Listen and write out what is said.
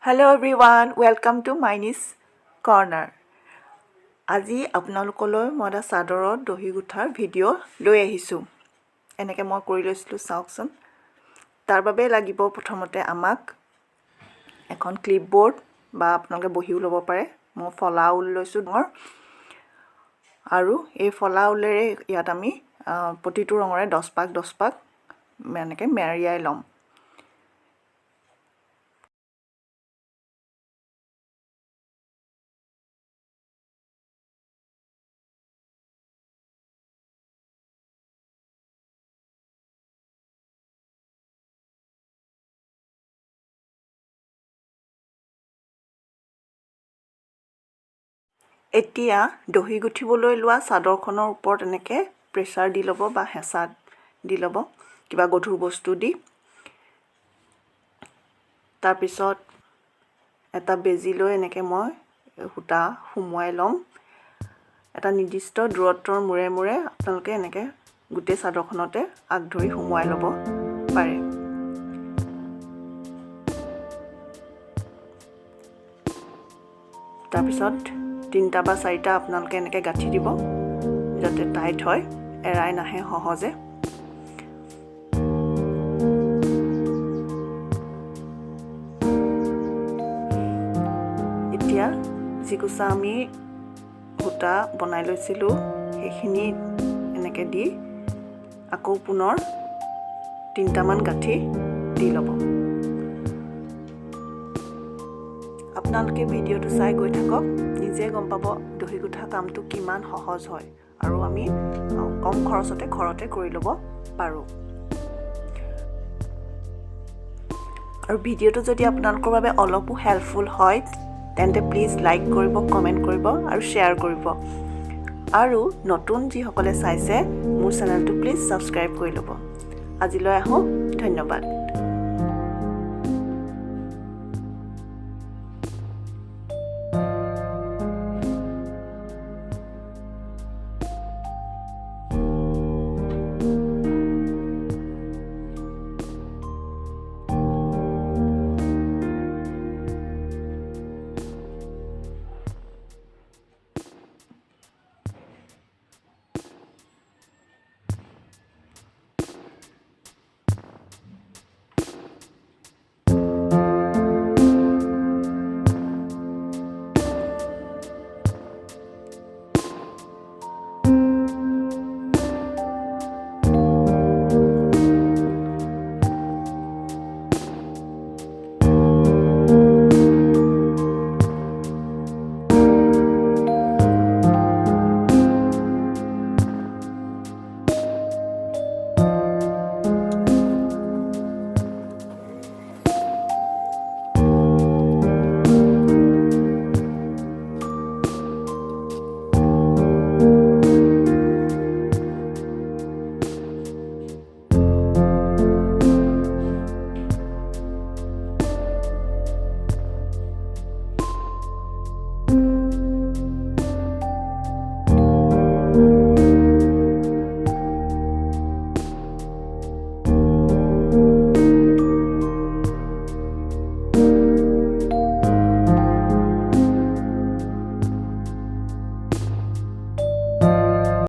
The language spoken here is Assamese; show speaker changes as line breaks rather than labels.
Hello everyone, welcome to Mine's Corner. আজি আপোনালোকলৈ মই এটা চাদৰত দহি গুঠাৰ ভিডিঅ' লৈ আহিছোঁ। এনেকৈ মই কৰি লৈছিলোঁ চাওকচোন। তাৰ বাবে লাগিব প্ৰথমতে আমাক এখন ক্লিপবোৰ্ড বা আপোনালোকে বহিও ল'ব পাৰে। মই ফলা ঊল লৈছোঁ ডাঙৰ। আৰু এই ফলা ঊলেৰে ইয়াত আমি প্ৰতিটো ৰঙৰে 10 পাক এনেকৈ মেৰিয়াই ল'ম। এতিয়া দহি গুঠিবলৈ লোৱা চাদৰখনৰ ওপৰত এনেকৈ প্ৰেছাৰ দি ল'ব বা হেঁচা দি ল'ব কিবা গধুৰ বস্তু দি। তাৰপিছত এটা বেজি লৈ এনেকৈ মই সূতা সুমুৱাই ল'ম। এটা নিৰ্দিষ্ট দূৰত্বৰ মূৰে মূৰে আপোনালোকে এনেকৈ গোটেই চাদৰখনতে আগ ধৰি সুমুৱাই ল'ব পাৰে। তাৰপিছত 3টা বা 4টা আপোনালোকে এনেকৈ গাঁঠি দিব যাতে টাইট হয়, এৰাই নাহে সহজে। এতিয়া যিকোছা আমি সূতা বনাই লৈছিলোঁ সেইখিনি এনেকৈ দি আকৌ পুনৰ 3টামান গাঁঠি দি ল'ব। আপোনালোকে ভিডিঅ'টো চাই গৈ থাকক, নিজে গম পাব দহি গুঠা কামটো কিমান সহজ হয় আৰু আমি কম খৰচতে ঘৰতে কৰি ল'ব পাৰোঁ। আৰু ভিডিঅ'টো যদি আপোনালোকৰ বাবে অলপো হেল্পফুল হয় তেন্তে প্লিজ লাইক কৰিব, কমেণ্ট কৰিব আৰু শ্বেয়াৰ কৰিব। আৰু নতুন যিসকলে চাইছে মোৰ চেনেলটো প্লিজ ছাবস্ক্ৰাইব কৰি ল'ব। আজিলৈ আহোঁ, ধন্যবাদ।